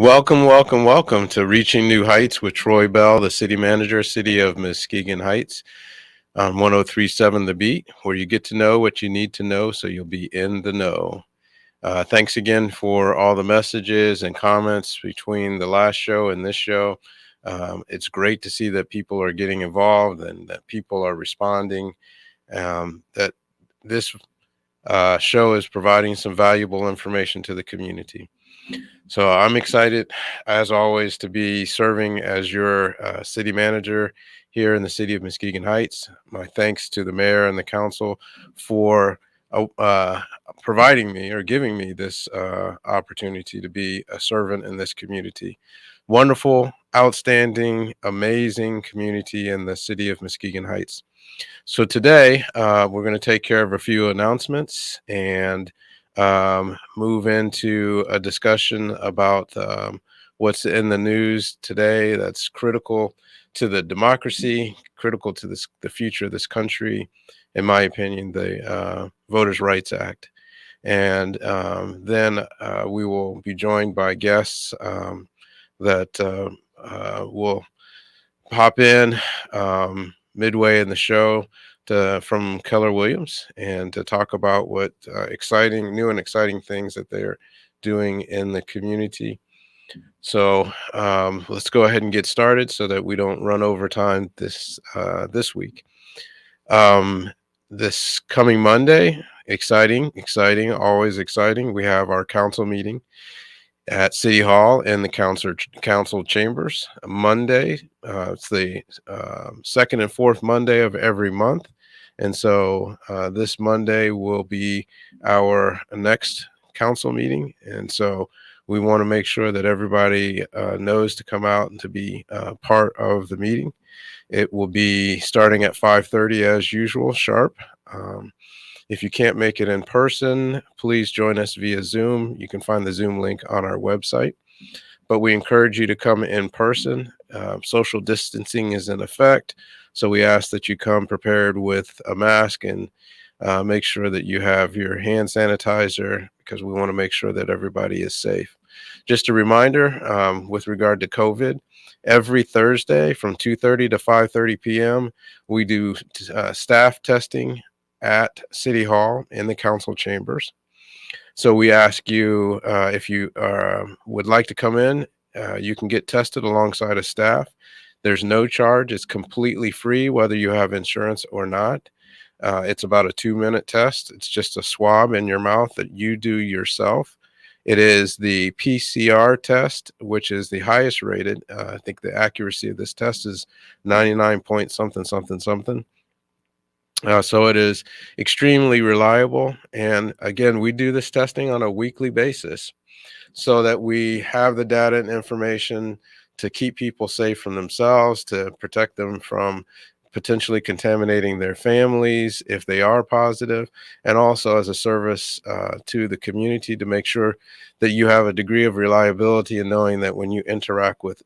Welcome, welcome, welcome to Reaching New Heights with Troy Bell, the city manager, city of Muskegon Heights, on 1037 The Beat, where you get to know what you need to know so you'll be in the know. Thanks again for all the messages and comments between the last show and this show. It's great to see that people are getting involved and that people are responding, that this show is providing some valuable information to the community. So I'm excited, as always, to be serving as your city manager here in the city of Muskegon Heights. My thanks to the mayor and the council for providing me or giving me this opportunity to be a servant in this community. Wonderful, outstanding, amazing community in the city of Muskegon Heights. So today we're going to take care of a few announcements and move into a discussion about what's in the news today that's critical to the democracy, critical to the future of this country, in my opinion, the Voters' Rights Act. And then we will be joined by guests that will pop in midway in the show from Keller Williams and to talk about what new and exciting things that they're doing in the community. So let's go ahead and get started so that we don't run over time this week. This coming Monday, exciting, always exciting. We have our council meeting at City Hall in the council chambers. Monday, it's the second and fourth Monday of every month. And so this Monday will be our next council meeting. And so we want to make sure that everybody knows to come out and to be part of the meeting. It will be starting at 5:30 as usual, sharp. If you can't make it in person, please join us via Zoom. You can find the Zoom link on our website. But we encourage you to come in person. Social distancing is in effect. So we ask that you come prepared with a mask and make sure that you have your hand sanitizer because we want to make sure that everybody is safe. Just a reminder with regard to COVID, every Thursday from 2:30 to 5:30 p.m., we do staff testing at City Hall in the council chambers. So we ask you if you would like to come in, you can get tested alongside of staff. There's no charge. It's completely free, whether you have insurance or not. It's about a 2-minute test. It's just a swab in your mouth that you do yourself. It is the PCR test, which is the highest rated. I think the accuracy of this test is 99 point something, something, something. So it is extremely reliable. And again, we do this testing on a weekly basis so that we have the data and information to keep people safe from themselves, to protect them from potentially contaminating their families if they are positive, and also as a service to the community to make sure that you have a degree of reliability in knowing that when you interact with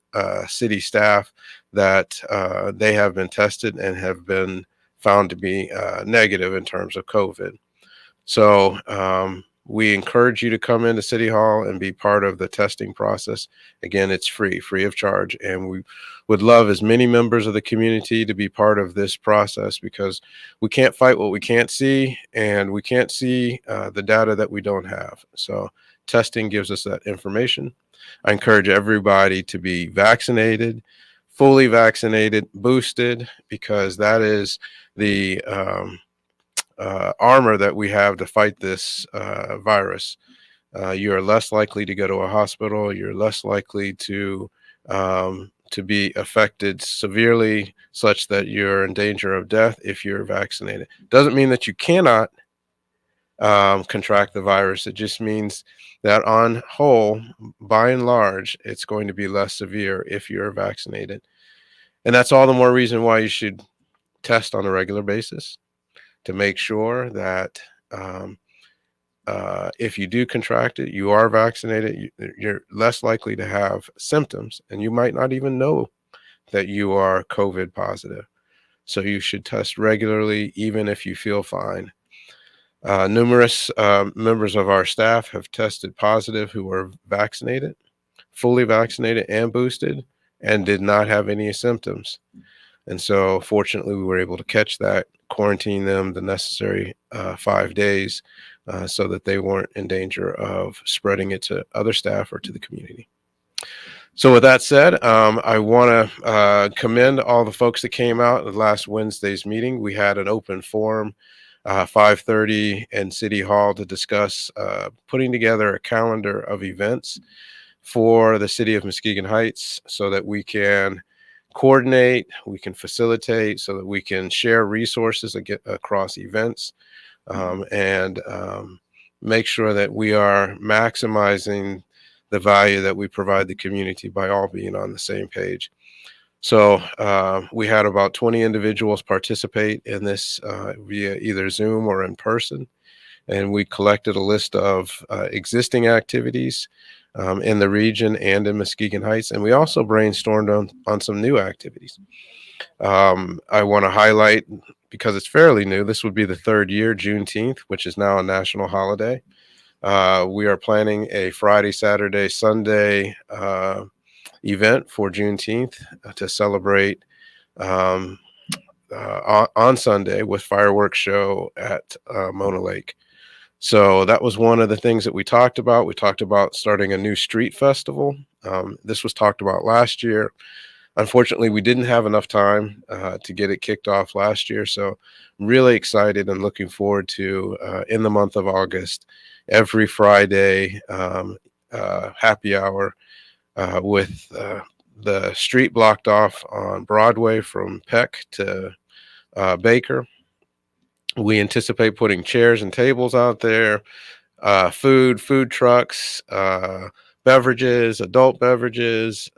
city staff that they have been tested and have been found to be negative in terms of COVID. So we encourage you to come into City Hall and be part of the testing process. Again, it's free of charge. And we would love as many members of the community to be part of this process because we can't fight what we can't see, and we can't see the data that we don't have. So testing gives us that information. I encourage everybody to be vaccinated, fully vaccinated, boosted, because that is the armor that we have to fight this virus. You are less likely to go to a hospital. You're less likely to be affected severely such that you're in danger of death if you're vaccinated. Doesn't mean that you cannot contract the virus. It just means that on whole, by and large, it's going to be less severe if you're vaccinated. And that's all the more reason why you should test on a regular basis to make sure that if you do contract it, you are vaccinated, you're less likely to have symptoms, and you might not even know that you are COVID positive. So you should test regularly, even if you feel fine. Numerous members of our staff have tested positive who are vaccinated fully vaccinated and boosted and did not have any symptoms. And so, fortunately, we were able to catch that, quarantine them the necessary 5 days so that they weren't in danger of spreading it to other staff or to the community. So, with that said, I want to commend all the folks that came out at last Wednesday's meeting. We had an open forum, 5:30 in City Hall to discuss putting together a calendar of events for the city of Muskegon Heights so that we can coordinate, we can facilitate, so that we can share resources and get across events and make sure that we are maximizing the value that we provide the community by all being on the same page. So we had about 20 individuals participate in this via either Zoom or in person, and we collected a list of existing activities in the region and in Muskegon Heights, and we also brainstormed on some new activities. I want to highlight, because it's fairly new, this would be the third year, Juneteenth, which is now a national holiday. We are planning a Friday, Saturday, Sunday event for Juneteenth to celebrate um, on Sunday with fireworks show at Mona Lake. So that was one of the things that we talked about. We talked about starting a new street festival. This was talked about last year. Unfortunately, we didn't have enough time to get it kicked off last year. So really excited and looking forward to in the month of August, every Friday, happy hour with the street blocked off on Broadway from Peck to Baker. We anticipate putting chairs and tables out there, food trucks, beverages, adult beverages,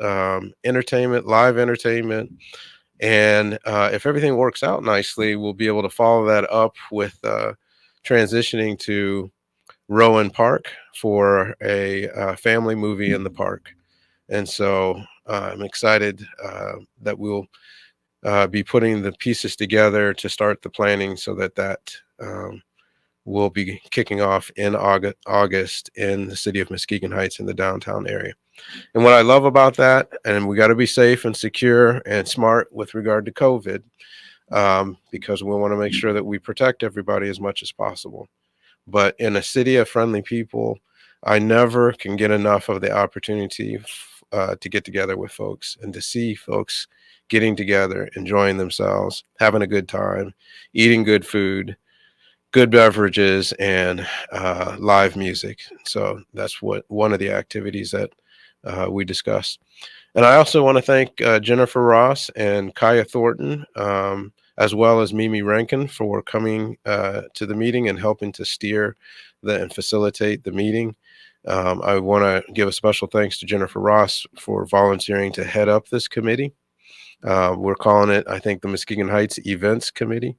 entertainment, live entertainment. And if everything works out nicely, we'll be able to follow that up with transitioning to Rowan Park for a family movie in the park. And so I'm excited that we'll be putting the pieces together to start the planning so that will be kicking off in August in the city of Muskegon Heights in the downtown area. And what I love about that, and we got to be safe and secure and smart with regard to COVID, because we want to make sure that we protect everybody as much as possible. But in a city of friendly people, I never can get enough of the opportunity to get together with folks and to see folks getting together, enjoying themselves, having a good time, eating good food, good beverages, and live music. So that's what one of the activities that we discussed. And I also want to thank Jennifer Ross and Kaya Thornton, as well as Mimi Rankin, for coming to the meeting and helping to steer and facilitate the meeting. I want to give a special thanks to Jennifer Ross for volunteering to head up this committee. We're calling it, I think, the Muskegon Heights Events Committee.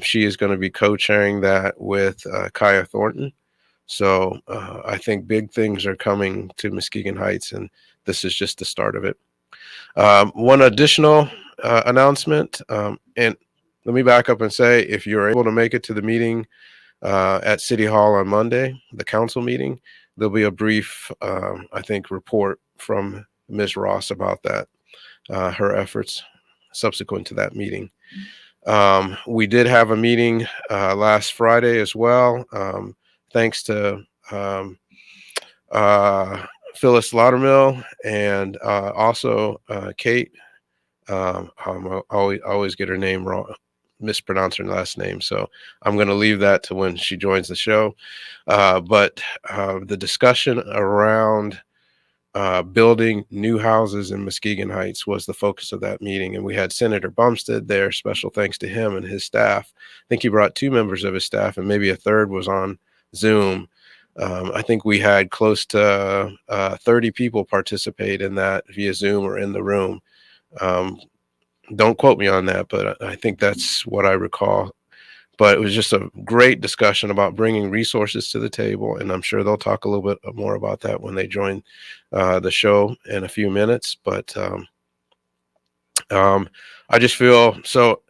She is going to be co-chairing that with Kaya Thornton. So I think big things are coming to Muskegon Heights, and this is just the start of it. One additional announcement, and let me back up and say, if you're able to make it to the meeting at City Hall on Monday, the council meeting, there'll be a brief, I think, report from Ms. Ross about that, her efforts subsequent to that meeting. We did have a meeting last Friday as well. Thanks to Phyllis Laudermill and also Kate. I always get her name wrong, mispronounce her last name. So I'm going to leave that to when she joins the show. But the discussion around building new houses in Muskegon Heights was the focus of that meeting. And we had Senator Bumstead there. Special thanks to him and his staff. I think he brought 2 members of his staff, and maybe a third was on Zoom. I think we had close to 30 people participate in that via Zoom or in the room. Don't quote me on that, but I think that's what I recall. But it was just a great discussion about bringing resources to the table, and I'm sure they'll talk a little bit more about that when they join the show in a few minutes. But I just feel so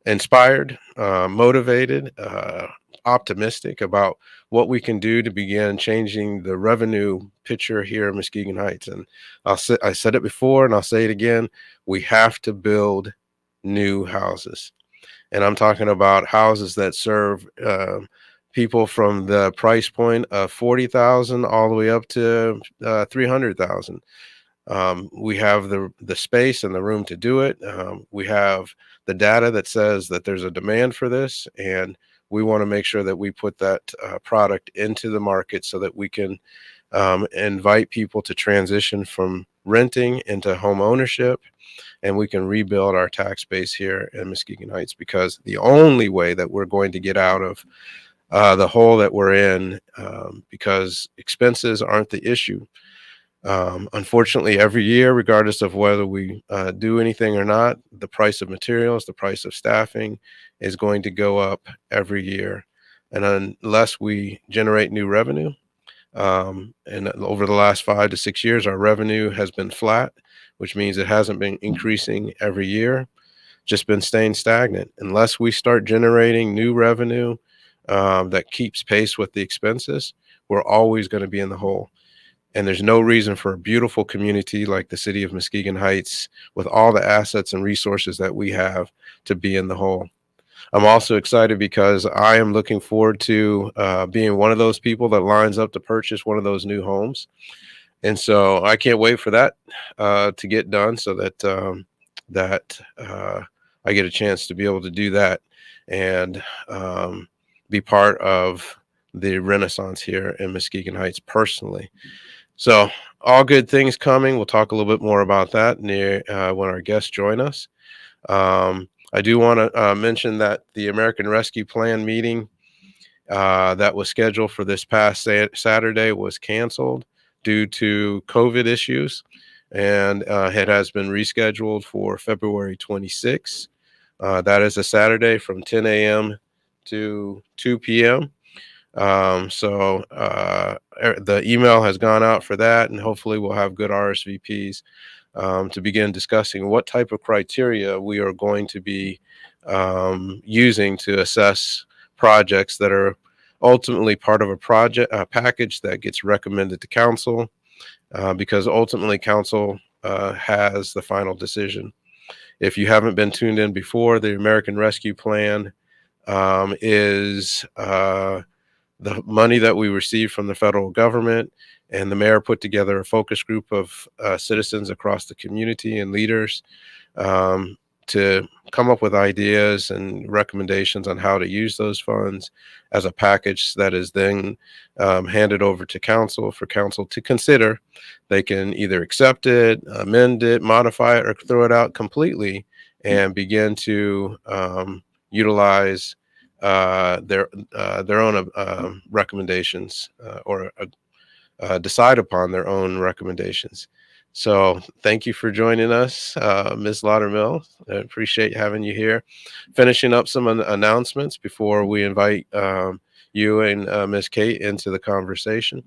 inspired, motivated, optimistic about what we can do to begin changing the revenue picture here in Muskegon Heights. And I said it before and I'll say it again. We have to build new houses. And I'm talking about houses that serve people from the price point of 40,000 all the way up to 300,000. We have the space and the room to do it. We have the data that says that there's a demand for this, and we want to make sure that we put that product into the market so that we can invite people to transition from renting into home ownership, and we can rebuild our tax base here in Muskegon Heights, because the only way that we're going to get out of the hole that we're in, because expenses aren't the issue. Unfortunately, every year, regardless of whether we do anything or not, the price of materials, the price of staffing is going to go up every year. And unless we generate new revenue, and over the last 5 to 6 years, our revenue has been flat, which means it hasn't been increasing every year, just been staying stagnant. Unless we start generating new revenue that keeps pace with the expenses, we're always going to be in the hole. And there's no reason for a beautiful community like the city of Muskegon Heights, with all the assets and resources that we have, to be in the hole. I'm also excited because I am looking forward to being one of those people that lines up to purchase one of those new homes. And so I can't wait for that to get done, so that I get a chance to be able to do that and be part of the renaissance here in Muskegon Heights personally. So all good things coming. We'll talk a little bit more about that near when our guests join us. I do want to mention that the American Rescue Plan meeting that was scheduled for this past Saturday was canceled due to COVID issues, and it has been rescheduled for February 26th. That is a Saturday from 10 a.m. to 2 p.m. The email has gone out for that, and hopefully we'll have good RSVPs to begin discussing what type of criteria we are going to be using to assess projects that are ultimately part of a package that gets recommended to council, because ultimately council has the final decision. If you haven't been tuned in before, the American Rescue Plan is the money that we received from the federal government, and the mayor put together a focus group of citizens across the community and leaders to come up with ideas and recommendations on how to use those funds as a package that is then handed over to council for council to consider. They can either accept it, amend it, modify it, or throw it out completely and begin to utilize their own recommendations, or decide upon their own recommendations. So thank you for joining us, Ms. Laudermill. I appreciate having you here. Finishing up some announcements before we invite you and Ms. Kate into the conversation.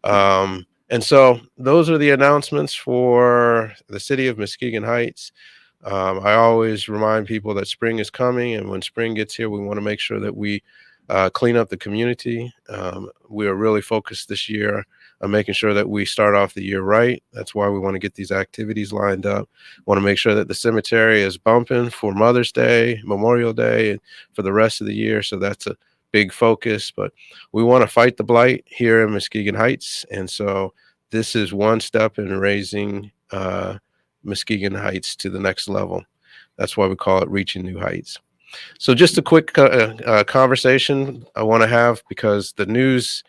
And so those are the announcements for the city of Muskegon Heights. I always remind people that spring is coming, and when spring gets here, we want to make sure that we clean up the community. We are really focused this year on making sure that we start off the year right. That's why we want to get these activities lined up. Want to make sure that the cemetery is bumping for Mother's Day, Memorial Day, and for the rest of the year. So that's a big focus. But we want to fight the blight here in Muskegon Heights, and so this is one step in raising Muskegon Heights to the next level. That's why we call it Reaching New Heights. So just a quick conversation I want to have, because the news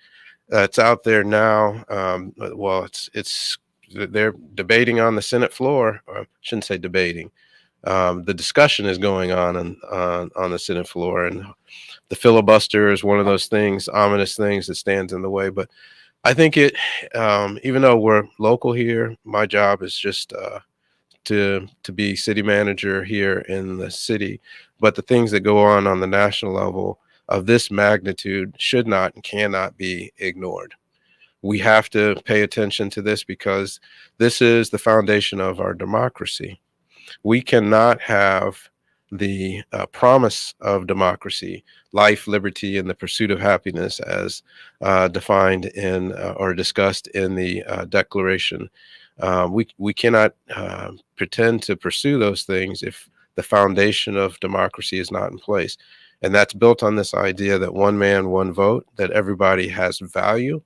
that's out there now, well, it's they're debating on the Senate floor. Or I shouldn't say debating. The discussion is going on the Senate floor, and the filibuster is one of those things, ominous things that stands in the way. But I think even though we're local here, my job is just to be city manager here in the city. But the things that go on the national level of this magnitude should not and cannot be ignored. We have to pay attention to this, because this is the foundation of our democracy. We cannot have the promise of democracy, life, liberty, and the pursuit of happiness, as defined in or discussed in the Declaration. We cannot pretend to pursue those things if the foundation of democracy is not in place. And that's built on this idea that one man, one vote, that everybody has value.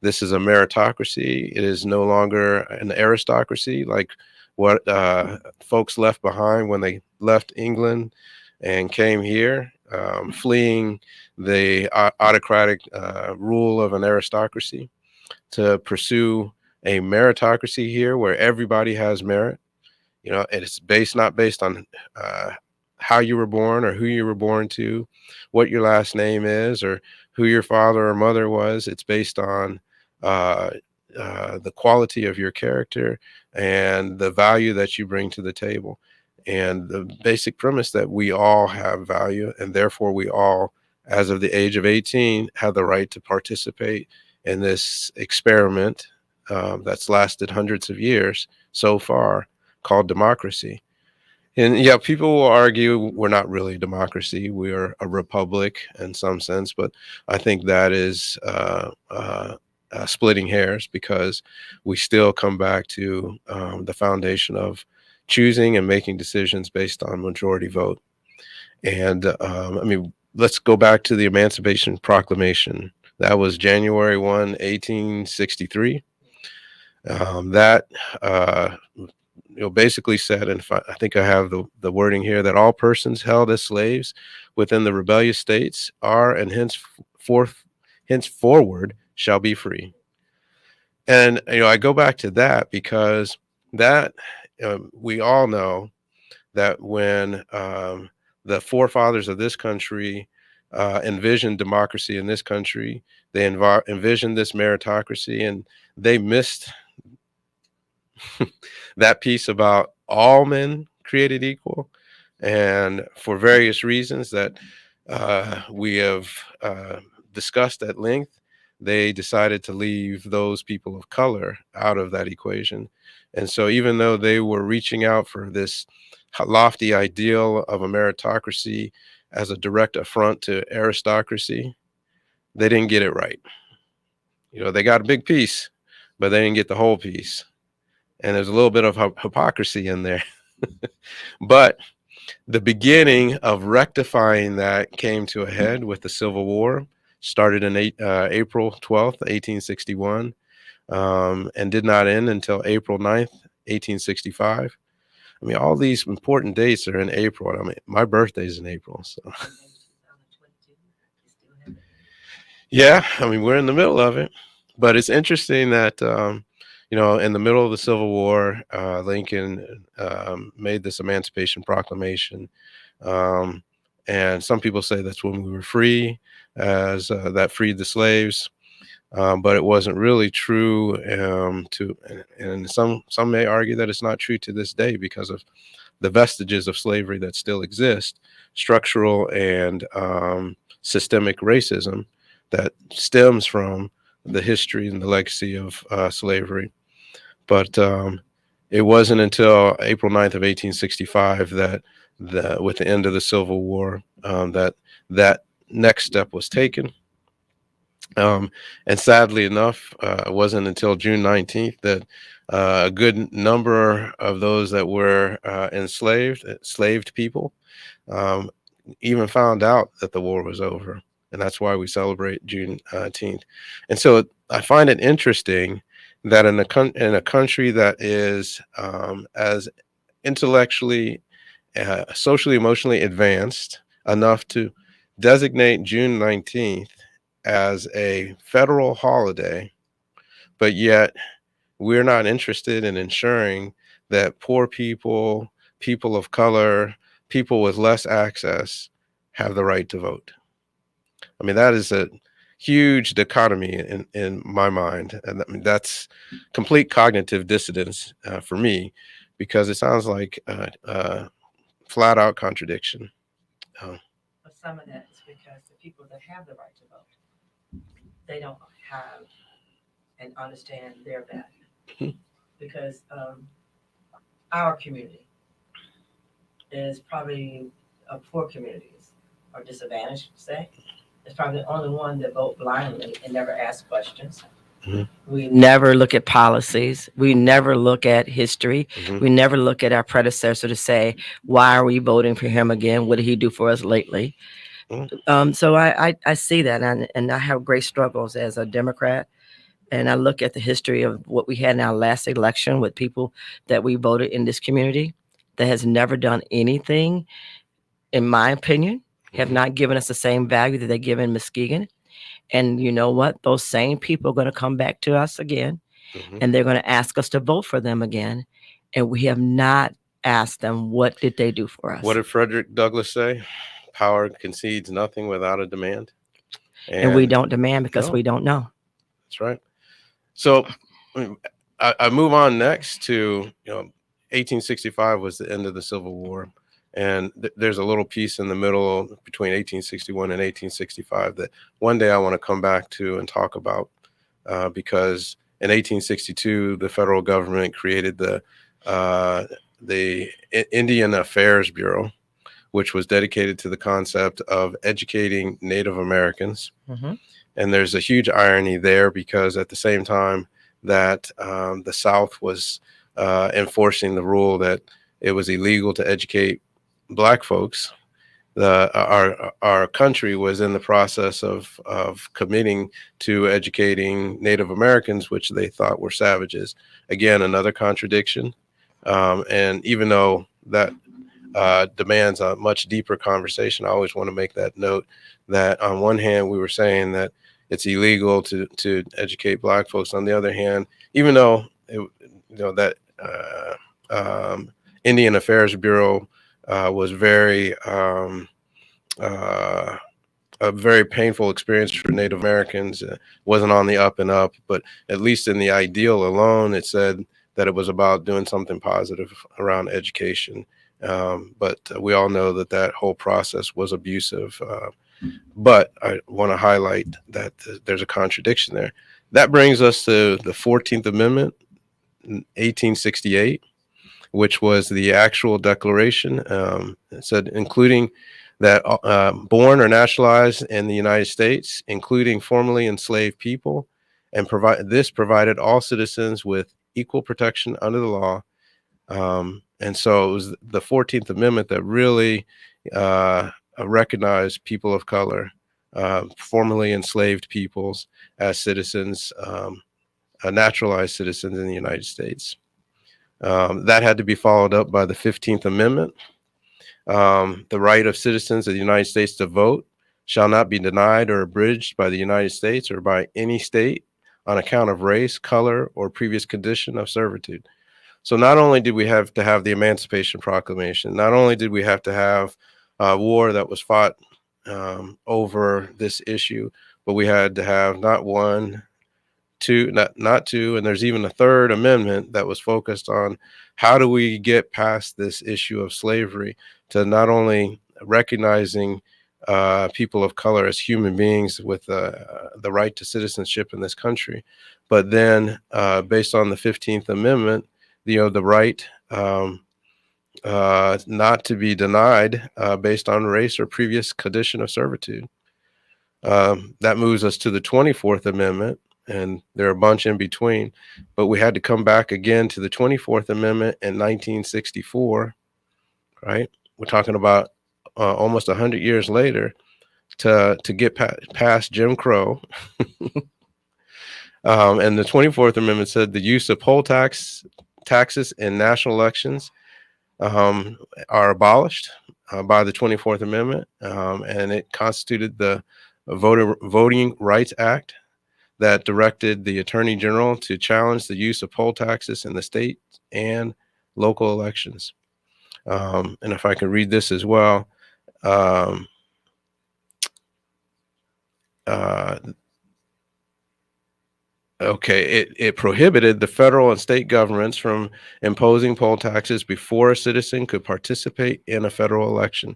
This is a meritocracy. It is no longer an aristocracy like what folks left behind when they left England and came here, fleeing the autocratic rule of an aristocracy to pursue a meritocracy here where everybody has merit. And it's not based on uh, how you were born or who you were born to, what your last name is, or who your father or mother was. It's based on uh, the quality of your character and the value that you bring to the table. And the basic premise that we all have value, and therefore we all, as of the age of 18, have the right to participate in this experiment that's lasted hundreds of years so far, called democracy. And yeah, people will argue we're not really a democracy. We are a republic in some sense, but I think that is splitting hairs, because we still come back to the foundation of choosing and making decisions based on majority vote. And I mean, let's go back to the Emancipation Proclamation. That was January 1, 1863. That basically said, and I think I have the wording here, that all persons held as slaves within the rebellious states are and henceforward shall be free. And I go back to that because that we all know that when the forefathers of this country envisioned democracy in this country, they envisioned this meritocracy, and they missed that piece about all men created equal. And for various reasons that we have discussed at length, they decided to leave those people of color out of that equation. And so, even though they were reaching out for this lofty ideal of a meritocracy as a direct affront to aristocracy, they didn't get it right. They got a big piece, but they didn't get the whole piece. And there's a little bit of hypocrisy in there. But the beginning of rectifying that came to a head with the Civil War, started in April 12th, 1861, and did not end until April 9th, 1865. I mean, all these important dates are in April. I mean, my birthday's in April. So, yeah, I mean, we're in the middle of it. But it's interesting that, in the middle of the Civil War, Lincoln made this Emancipation Proclamation. Um, and some people say that's when we were free, as that freed the slaves. But it wasn't really true and some may argue that it's not true to this day because of the vestiges of slavery that still exist, structural and systemic racism that stems from the history and the legacy of slavery. But it wasn't until April 9th of 1865 that with the end of the Civil War, that next step was taken. And sadly enough, it wasn't until June 19th that a good number of those that were enslaved people, um, even found out that the war was over. And that's why we celebrate Juneteenth. And so I find it interesting that in a country that is as intellectually, socially, emotionally advanced enough to designate June 19th as a federal holiday, but yet we're not interested in ensuring that poor people, people of color, people with less access have the right to vote. I mean, that is a huge dichotomy in my mind. And I mean, that's complete cognitive dissonance for me, because it sounds like flat out contradiction. Um, But some of that is because the people that have the right to vote, they don't have and understand their value. Because our community, is probably poor communities or disadvantaged, say. It's probably the only one that vote blindly and never ask questions. Mhm. We never look at policies. We never look at history. Mhm. We never look at our predecessor to say, why are we voting for him again? What did he do for us lately? Mhm. So I see that, and I have great struggles as a Democrat. And I look at the history of what we had in our last election with people that we voted in this community that has never done anything, in my opinion, have Mhm. not given us the same value that they give in Muskegon. And you know what? Those same people are going to come back to us again, Mhm. and they're going to ask us to vote for them again. And we have not asked them, what did they do for What us? did Frederick Douglass say? Power concedes nothing without a demand. And we And don't demand because no, we don't know. that's right. So I move on next to 1865 was the end of the Civil War, and there's a little piece in the middle between 1861 and 1865 that one day I want to come back to and talk about, because in 1862 the federal government created uh, the Indian Affairs Bureau, which was dedicated to the concept of educating Native Americans. Mm-hmm. And there's a huge irony there because at the same time that the South was enforcing the rule that it was illegal to educate Black folks, our country was in the process of committing to educating Native Americans, which they thought were savages. Again, another contradiction. And even though that demands a much deeper conversation, I always want to make that note that on one hand, we were saying that it's illegal to educate Black folks. On the other hand, even though that Indian Affairs Bureau was uh, a very painful experience for Native Americans. Wasn't on the up and up, but at least in the ideal alone, it said that it was about doing something positive around education. But we all know that that whole process was abusive. But I want to highlight that there's a contradiction there. That brings us to the 14th Amendment, 1868, which was the actual declaration. It said, including that born or naturalized in the United States, including formerly enslaved people, and provided all citizens with equal protection under the law. And so it was the 14th Amendment that really recognized people of color, formerly enslaved peoples, as citizens, naturalized citizens in the United States. That had to be followed up by the 15th Amendment. The right of citizens of the United States to vote shall not be denied or abridged by the United States or by any state on account of race, color, or previous condition of servitude. So not only did we have to have the Emancipation Proclamation, not only did we have to have a war that was fought over this issue, but we had to have not one, two, not two, and there's even a third amendment that was focused on how do we get past this issue of slavery to not only recognizing people of color as human beings with the right to citizenship in this country, but then based on the 15th Amendment, the right not to be denied based on race or previous condition of servitude. That moves us to the 24th Amendment, and there are a bunch in between, but we had to come back again to the 24th Amendment in 1964, right? We're talking about almost 100 years later to get past Jim Crow. And the 24th Amendment said the use of taxes in national elections are abolished by the 24th Amendment, and it constituted the Voting Rights Act that directed the Attorney General to challenge the use of poll taxes in the state and local elections. And if I can read this as well, um, uh, okay, it prohibited the federal and state governments from imposing poll taxes before a citizen could participate in a federal election.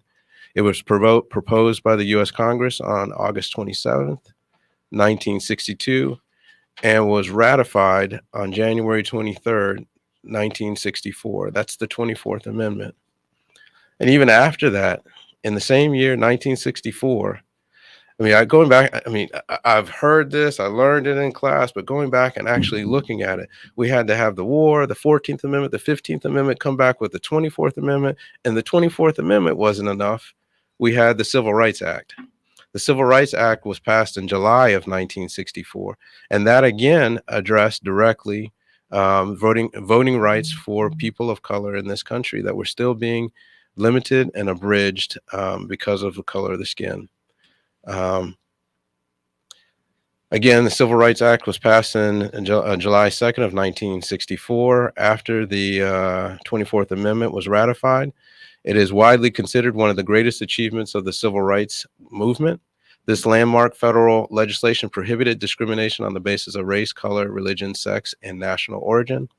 It was proposed by the U.S. Congress on August 27th, 1962, and was ratified on January 23rd, 1964. That's the 24th Amendment. And even after that, in the same year, 1964, going back, I've heard this, I learned it in class, but going back and actually looking at it, we had to have the war, the 14th Amendment, the 15th Amendment, come back with the 24th Amendment, and the 24th Amendment wasn't enough. We had the Civil Rights Act. The Civil Rights Act was passed in July of 1964, and that again addressed directly voting rights for people of color in this country that were still being limited and abridged because of the color of the skin. Um, Again, the Civil Rights Act was passed in July 2nd of 1964 after the 24th Amendment was ratified. It is widely considered one of the greatest achievements of the civil rights movement. This landmark federal legislation prohibited discrimination on the basis of race, color, religion, sex, and national origin.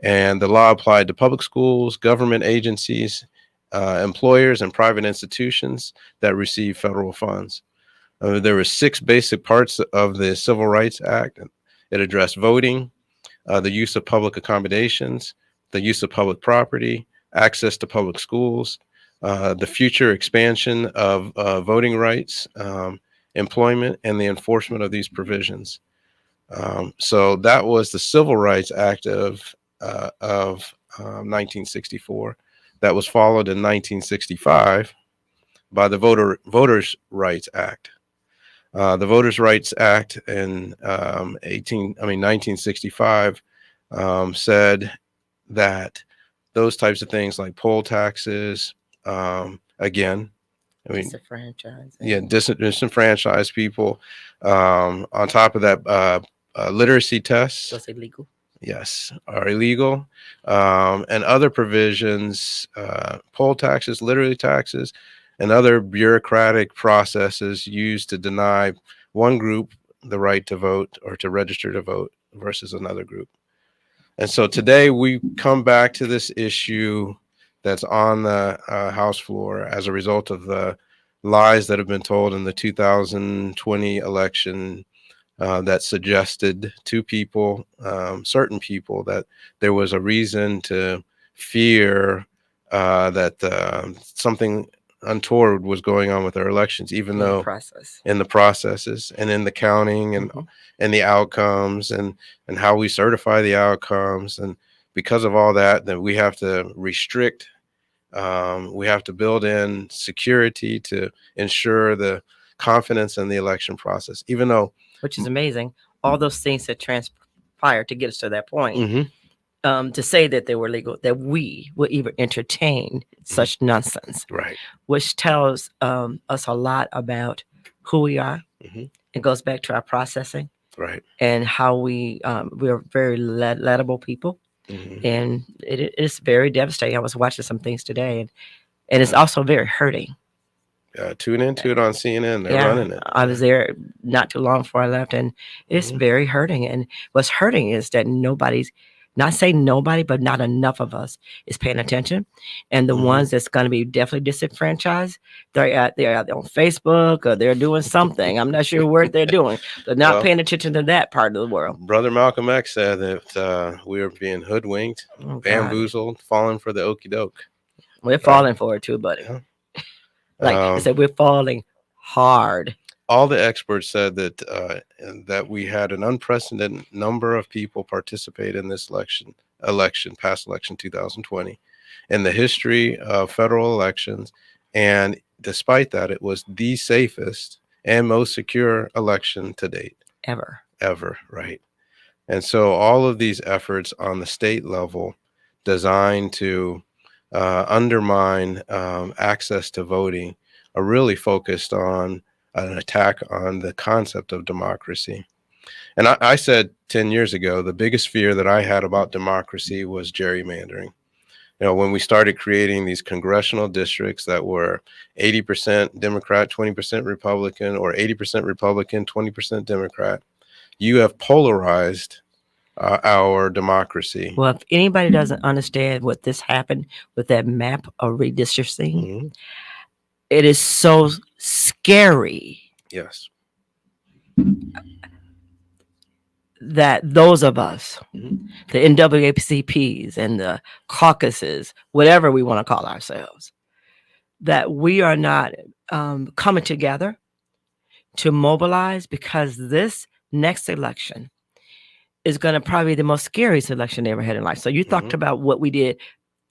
And the law applied to public schools, government agencies, employers, and private institutions that receive federal funds. There were six basic parts of the Civil Rights Act. It addressed voting, the use of public accommodations, the use of public property, access to public schools, the future expansion of voting rights, employment, and the enforcement of these provisions. So that was the Civil Rights Act of 1964. That was followed in 1965 by the Voters' Rights Act. The Voters' Rights Act in 1965 said that those types of things like poll taxes, again, Disenfranchised. disenfranchised people. On top of that, literacy tests. Was illegal. Yes, are illegal, and other provisions, poll taxes, literary taxes, and other bureaucratic processes used to deny one group the right to vote or to register to vote versus another group. And so today we come back to this issue that's on the House floor as a result of the lies that have been told in the 2020 election that suggested to people, certain people, that there was a reason to fear that something untoward was going on with our elections, even though in the processes and in the counting and the outcomes and how we certify the outcomes. And because of all that, then we have to restrict, we have to build in security to ensure the confidence in the election process, even though, which is amazing, all those things that transpired to get us to that point. To say that they were legal, that we would even entertain such nonsense, right? Which tells us a lot about who we are. It goes back to our processing, right? And how we are very lettable people, and it is very devastating. I was watching some things today, and it's also very hurting. Tune into it on CNN. They're running it. I was there not too long before I left, and it's very hurting. And what's hurting is that nobody's, not saying nobody, but not enough of us is paying attention. And the ones that's going to be definitely disenfranchised, they're out there on Facebook or they're doing something. I'm not sure what they're doing. They're not paying attention to that part of the world. Brother Malcolm X said that we are being hoodwinked, bamboozled, falling for the okie doke. We're falling for it too, buddy. Yeah. Like I said, we're falling hard. All the experts said that we had an unprecedented number of people participate in this past election 2020, in the history of federal elections. And despite that, it was the safest and most secure election to date. Ever, right? And so all of these efforts on the state level designed to undermine access to voting are really focused on an attack on the concept of democracy. And I said 10 years ago, the biggest fear that I had about democracy was gerrymandering. When we started creating these congressional districts that were 80% Democrat, 20% Republican, or 80% Republican, 20% Democrat, you have polarized our democracy. Well, if anybody doesn't understand what this happened with that map of redistricting, it is so scary. Yes. That those of us, the NAACPs and the caucuses, whatever we want to call ourselves, that we are not coming together to mobilize, because this next election is going to probably be the most scariest election they ever had in life. So you talked about what we did,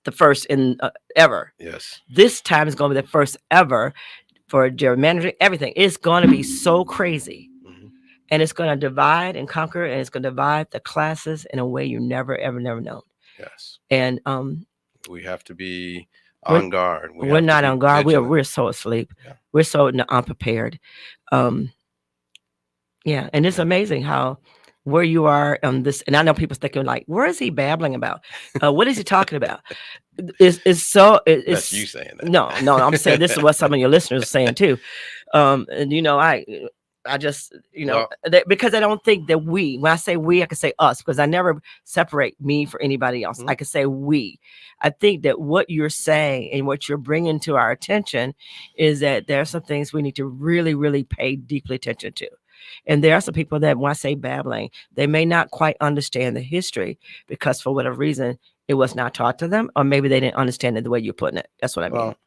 the first in ever. Yes. This time is going to be the first ever for gerrymandering, everything. It's going to be so crazy. And it's going to divide and conquer, and it's going to divide the classes in a way you never, ever, never known. Yes. And We have to be on guard. we're not on guard. Vigilant. We're so asleep. Yeah. We're so unprepared. Yeah, and it's amazing how where you are on this. And I know people's thinking like, "Where is he babbling about? What is he talking about?" It's so. That's you saying that. No, I'm saying this is what some of your listeners are saying too. And I just, because I don't think that when I say we, I can say us, because I never separate me for anybody else. I can say we. I think that what you're saying and what you're bringing to our attention is that there are some things we need to really, really pay deeply attention to. And there are some people that, when I say babbling, they may not quite understand the history because for whatever reason, it was not taught to them, or maybe they didn't understand it the way you're putting it. That's what I mean. Well,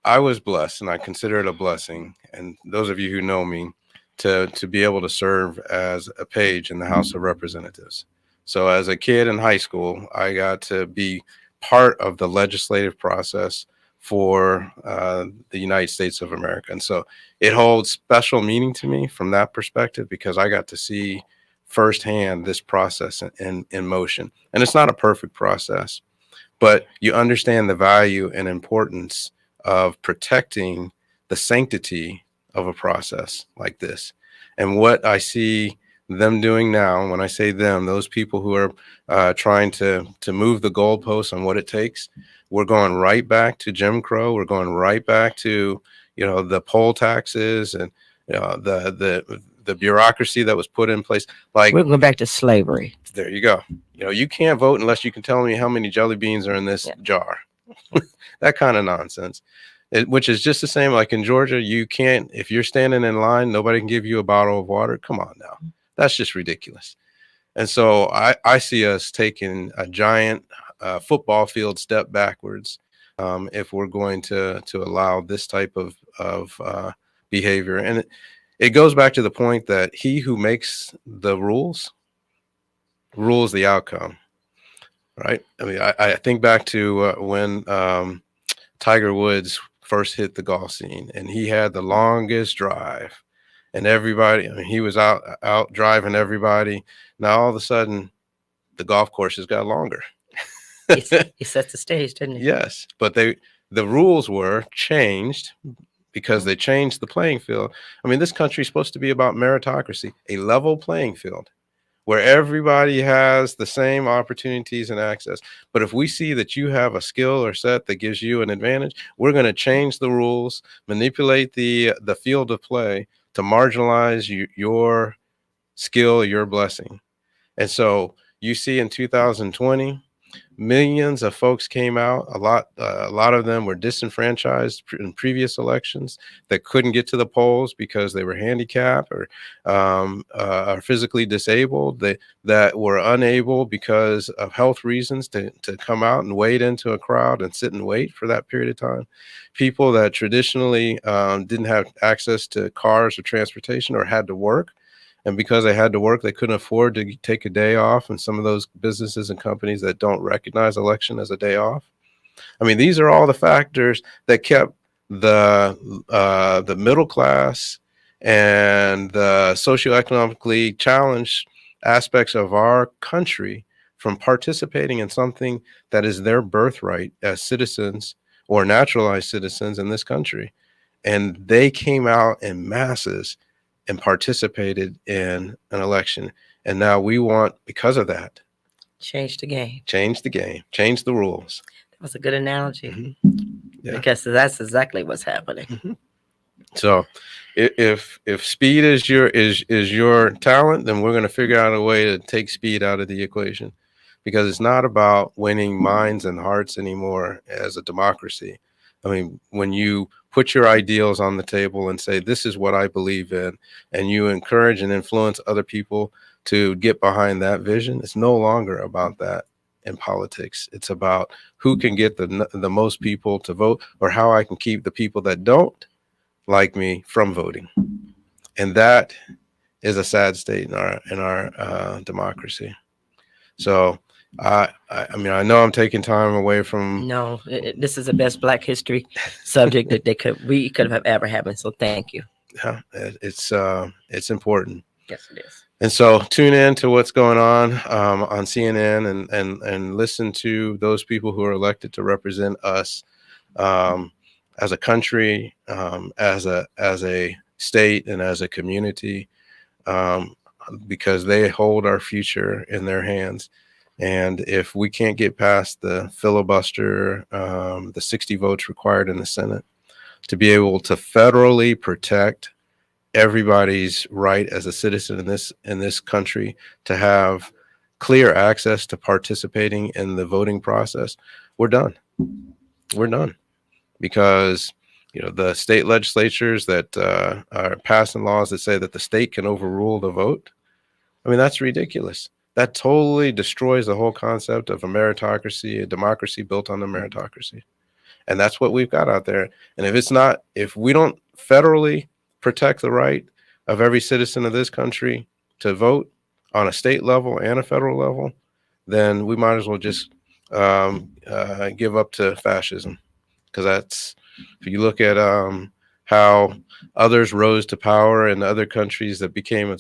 I was blessed, and I consider it a blessing. And those of you who know me, to be able to serve as a page in the House of Representatives. So as a kid in high school, I got to be part of the legislative process for the United States of America. And so it holds special meaning to me from that perspective, because I got to see firsthand this process in motion. And it's not a perfect process, but you understand the value and importance of protecting the sanctity of a process like this. And what I see them doing now, when I say them, those people who are trying to move the goalposts on what it takes, we're going right back to Jim Crow. We're going right back to, the poll taxes and the bureaucracy that was put in place. Like, we're going back to slavery. There you go. You can't vote unless you can tell me how many jelly beans are in this jar. That kind of nonsense. Which is just the same like in Georgia. You can't, if you're standing in line, nobody can give you a bottle of water. Come on now. That's just ridiculous. And so I see us taking a giant football field step backwards if we're going to allow this type of behavior. And it goes back to the point that he who makes the rules the outcome, right? I mean, I think back to when Tiger Woods first hit the golf scene, and he had the longest drive, and everybody, he was out driving everybody. Now all of a sudden the golf courses got longer. He set the stage, didn't he? Yes, but the rules were changed because they changed the playing field. I mean, this country is supposed to be about meritocracy, a level playing field where everybody has the same opportunities and access. But if we see that you have a skill or set that gives you an advantage, we're going to change the rules, manipulate the field of play to marginalize your skill, your blessing. And so you see in 2020, millions of folks came out. A lot of them were disenfranchised in previous elections that couldn't get to the polls because they were handicapped or are physically disabled. That were unable because of health reasons to come out and wade into a crowd and sit and wait for that period of time. People that traditionally didn't have access to cars or transportation or had to work. And because they had to work, they couldn't afford to take a day off. And some of those businesses and companies that don't recognize election as a day off. I mean, these are all the factors that kept the middle class and the socioeconomically challenged aspects of our country from participating in something that is their birthright as citizens or naturalized citizens in this country. And they came out in masses and participated in an election. And now we want, because of that, change the game, change the rules. That was a good analogy. Yeah. Because that's exactly what's happening. So if speed is your talent, then we're going to figure out a way to take speed out of the equation, because it's not about winning minds and hearts anymore as a democracy. I mean, when you put your ideals on the table and say, this is what I believe in, and you encourage and influence other people to get behind that vision, it's no longer about that. in politics. It's about who can get the most people to vote, or how I can keep the people that don't like me from voting. And that is a sad state in our democracy. So I mean, I know I'm taking time away from. No, this is the best Black history subject that we could have ever happened. So thank you. Yeah, it's important. Yes, it is. And so tune in to what's going on CNN, and listen to those people who are elected to represent us, um, as a country, as a state, and as a community, um, because they hold our future in their hands. And if we can't get past the filibuster, the 60 votes required in the Senate to be able to federally protect everybody's right as a citizen in this country to have clear access to participating in the voting process, we're done. We're done, because the state legislatures that are passing laws that say that the state can overrule the vote. I mean, that's ridiculous. That totally destroys the whole concept of a meritocracy, a democracy built on the meritocracy. And that's what we've got out there. And if we don't federally protect the right of every citizen of this country to vote on a state level and a federal level, then we might as well just give up to fascism. Because if you look at how others rose to power in other countries that became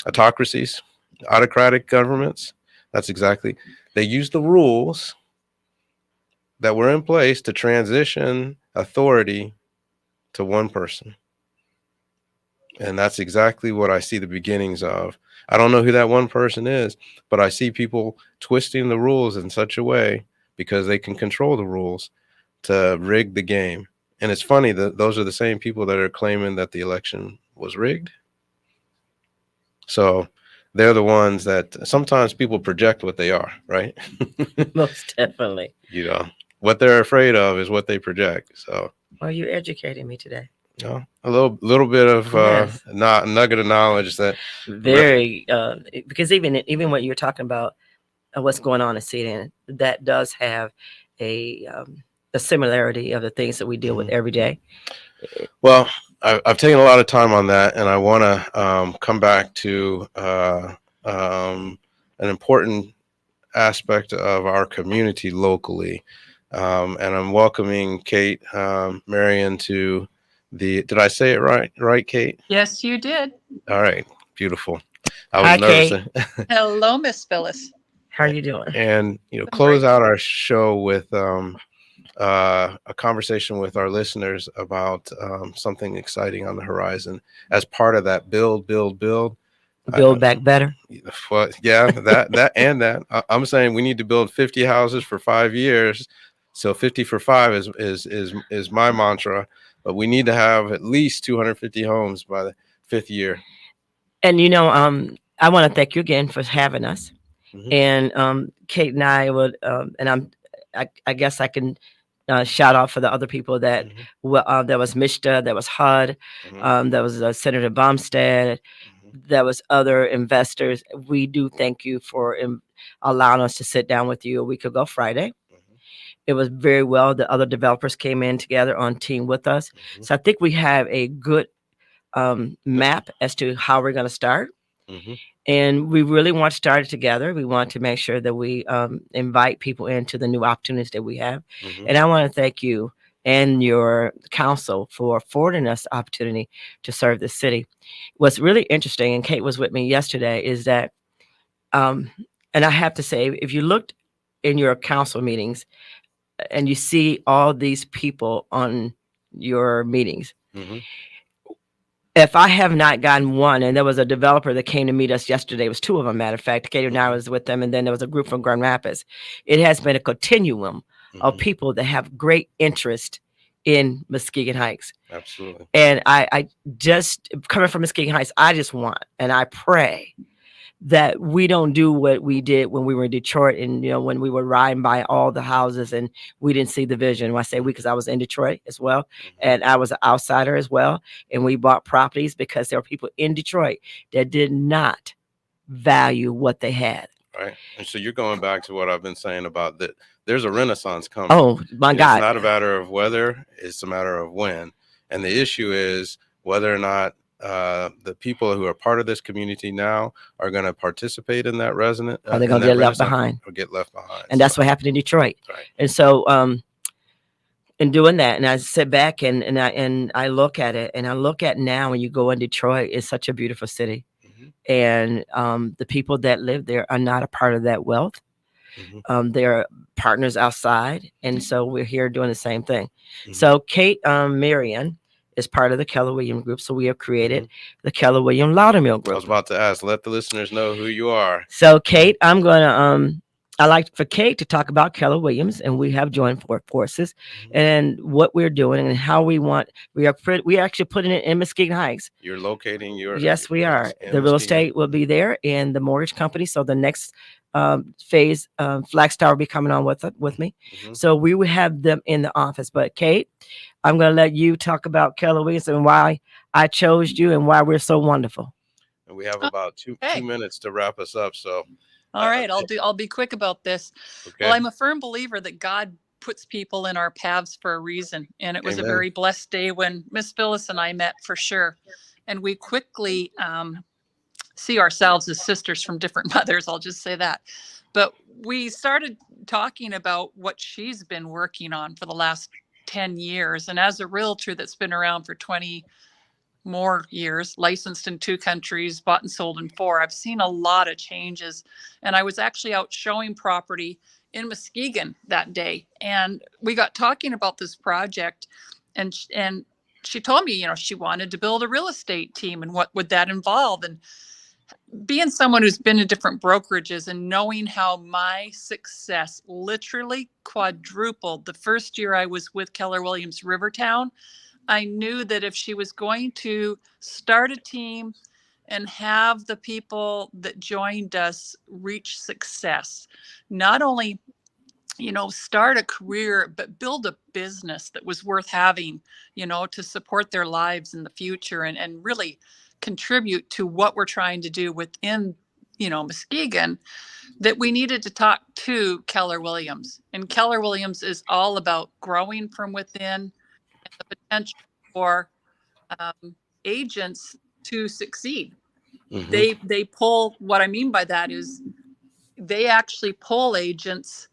autocracies, autocratic governments, they used the rules that were in place to transition authority to one person. And that's exactly what I see the beginnings of. I don't know who that one person is, but I see people twisting the rules in such a way, because they can control the rules, to rig the game. And it's funny that those are the same people that are claiming that the election was rigged. So they're the ones that sometimes people project what they are, right? Most definitely. What they're afraid of is what they project. So, well, you educated me today. A little bit of Yes. nugget of knowledge that very because even what you're talking about, what's going on in CNN, that does have a similarity of the things that we deal with every day. Well, I've taken a lot of time on that, and I want to come back to an important aspect of our community locally. And I'm welcoming Kate Marion to did I say it right, Kate? Yes, you did. All right. Beautiful. I was Hi, nervous. Kate. Hello, Miss Phyllis. How are you doing? And, close out our show with a conversation with our listeners about something exciting on the horizon as part of that build back better. Well, yeah, that I'm saying we need to build 50 houses for 5 years. So 50 for 5 is my mantra, but we need to have at least 250 homes by the 5th year. And I want to thank you again for having us. Mm-hmm. And Kate and I would, and I guess I can shout out for the other people that there was Mishta, there was HUD, there was Senator Bumstead, there was other investors. We do thank you for allowing us to sit down with you a week ago Friday. It was very well. The other developers came in together on team with us. So I think we have a good map as to how we're going to start. And we really want to start it together. We want to make sure that we invite people into the new opportunities that we have. And I want to thank you and your council for affording us the opportunity to serve the city. What's really interesting, and Kate was with me yesterday, is that, and I have to say, if you looked in your council meetings and you see all these people on your meetings, if I have not gotten one, and there was a developer that came to meet us yesterday, it was 2 of them, matter of fact, Katie and I was with them, and then there was a group from Grand Rapids. It has been a continuum of people that have great interest in Muskegon Heights. Absolutely. And I just, coming from Muskegon Heights, I just want, and I pray that we don't do what we did when we were in Detroit, and when we were riding by all the houses and we didn't see the vision. When I say we, because I was in Detroit as well, and I was an outsider as well, and we bought properties because there were people in Detroit that did not value what they had. Right. And so you're going back to what I've been saying about that there's a renaissance coming. Oh my And God. it's not a matter of whether, it's a matter of when. And the issue is whether or not the people who are part of this community now are going to participate in that resonant Are they in going to that get left renaissance behind? or get left behind. And that's what happened in Detroit. Right. And so, in doing that, and I sit back and I look at it, and I look at now when you go in Detroit, it's such a beautiful city. Mm-hmm. And the people that live there are not a part of that wealth. Mm-hmm. They're partners outside, and so we're here doing the same thing. Mm-hmm. So Kate Marion is part of the Keller Williams Group, so we have created the Keller Williams Loudermill Group. I was about to ask, let the listeners know who you are. So Kate, I'm gonna I like for Kate to talk about Keller Williams, and we have joined forces and what we're doing and how we are actually putting it in Muskegon Heights. You're locating your Yes, we are. in The real Muskegon. estate will be there, and the mortgage company. So the next phase, Flagstar will be coming on with me. Mm-hmm. So we will have them in the office. But Kate, I'm going to let you talk about Keller Williams and why I chose you and why we're so wonderful. And we have about two minutes to wrap us up. So all right, I'll be quick about this. Okay. Well, I'm a firm believer that God puts people in our paths for a reason. And it was Amen. A very blessed day when Miss Phyllis and I met, for sure. And we quickly see ourselves as sisters from different mothers. I'll just say that. But we started talking about what she's been working on for the last 10 years. And as a realtor that's been around for 20 more years, licensed in 2 countries, bought and sold in 4, I've seen a lot of changes. And I was actually out showing property in Muskegon that day, and we got talking about this project, and she told me, she wanted to build a real estate team and what would that involve. And being someone who's been in different brokerages and knowing how my success literally quadrupled the first year I was with Keller Williams Rivertown, I knew that if she was going to start a team and have the people that joined us reach success, not only, start a career, but build a business that was worth having, to support their lives in the future and really contribute to what we're trying to do within, Muskegon, that we needed to talk to Keller Williams. And Keller Williams is all about growing from within, the potential for agents to succeed. Mm-hmm. They pull, what I mean by that is they actually pull agents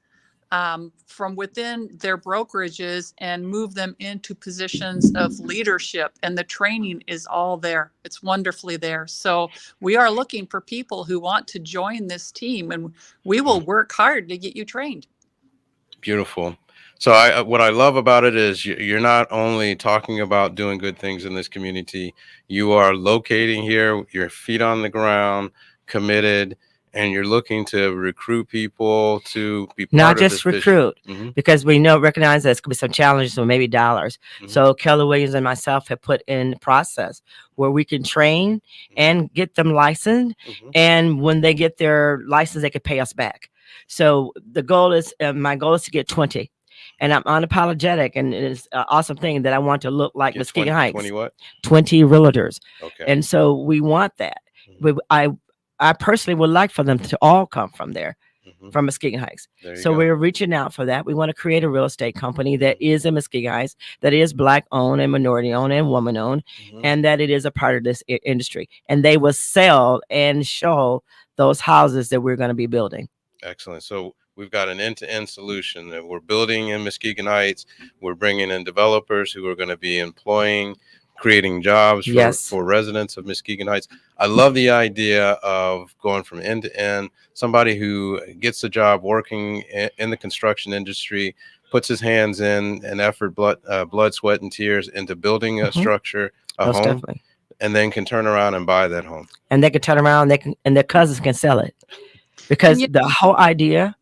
from within their brokerages and move them into positions of leadership. And the training is all there. It's wonderfully there. So we are looking for people who want to join this team, and we will work hard to get you trained. Beautiful. So what I love about it is you're not only talking about doing good things in this community, you are locating here, your feet on the ground, committed, and you're looking to recruit people to be part not of just this recruit, vision. because we recognize there's going to be some challenges or maybe dollars. So Keller Williams and myself have put in the process where we can train and get them licensed. And when they get their license, they can pay us back. So the goal is, my goal is to get 20. And I'm unapologetic, and it's an awesome thing that I want to look like Muskegon Heights. 20 what? 20 realtors. Okay. And so we want that. I personally would like for them to all come from there, from Muskegon Heights. So we're reaching out for that. We want to create a real estate company that is in Muskegon Heights, that is Black owned and minority owned and woman owned, and that it is a part of this industry. And they will sell and show those houses that we're going to be building. Excellent. So we've got an end-to-end solution that we're building in Muskegon Heights. We're bringing in developers who are going to be employing, creating jobs for residents of Muskegon Heights. I love the idea of going from end to end. Somebody who gets the job working in the construction industry, puts his hands in an effort, blood, sweat, and tears into building a structure, a home, definitely. And then can turn around and buy that home. And they can turn around, and their cousins can sell it. Because the whole idea,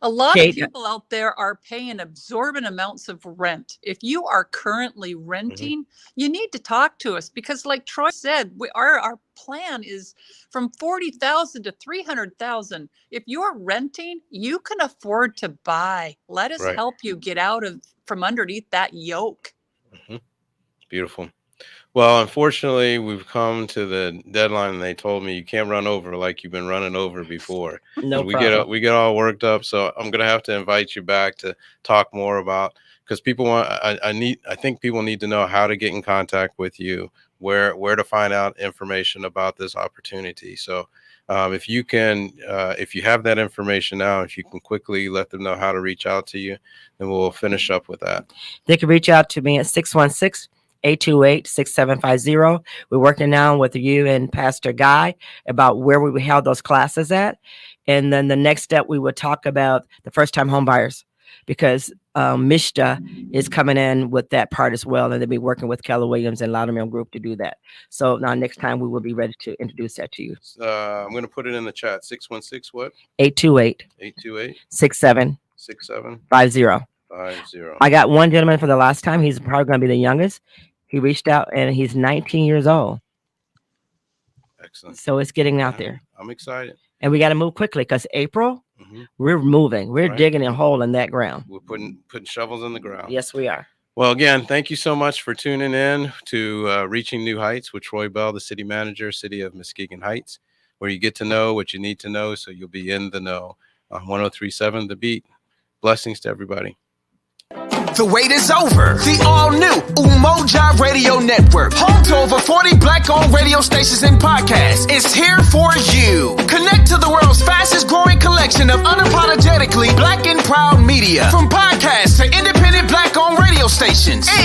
a lot of people out there are paying absorbent amounts of rent. If you are currently renting, you need to talk to us, because like Troy said, our plan is from 40,000 to 300,000. If you're renting, you can afford to buy. Let us help you get out from underneath that yoke. Beautiful. Well, unfortunately, we've come to the deadline, and they told me you can't run over like you've been running over before. No We problem. we get all worked up, so I'm gonna have to invite you back to talk more about, because people want. I think people need to know how to get in contact with you, where to find out information about this opportunity. So. If you can, if you have that information now, if you can quickly let them know how to reach out to you, then we'll finish up with that. They can reach out to me at 616-828-6750. We're working now with you and Pastor Guy about where we held those classes at. And then the next step, we will talk about the first-time home buyers, because Mishta is coming in with that part as well. And they'll be working with Keller Williams and Loudermill Group to do that. So now next time we will be ready to introduce that to you. I'm going to put it in the chat. 616 what? 828 828 6750. 6750. I got one gentleman for the last time. He's probably going to be the youngest. He reached out and he's 19 years old. Excellent. So it's getting out there. I'm excited. And we got to move quickly because April, we're moving. We're Right. digging a hole in that ground. We're putting shovels in the ground. Yes, we are. Well, again, thank you so much for tuning in to Reaching New Heights with Troy Bell, the city manager, City of Muskegon Heights, where you get to know what you need to know so you'll be in the know on 103.7 The Beat. Blessings to everybody. The wait is over. The all-new Umoja Radio Network, home to over 40 Black-owned radio stations and podcasts, is here for you. Connect to the world's fastest-growing collection of unapologetically Black and proud media, from podcasts to independent Black-owned radio stations.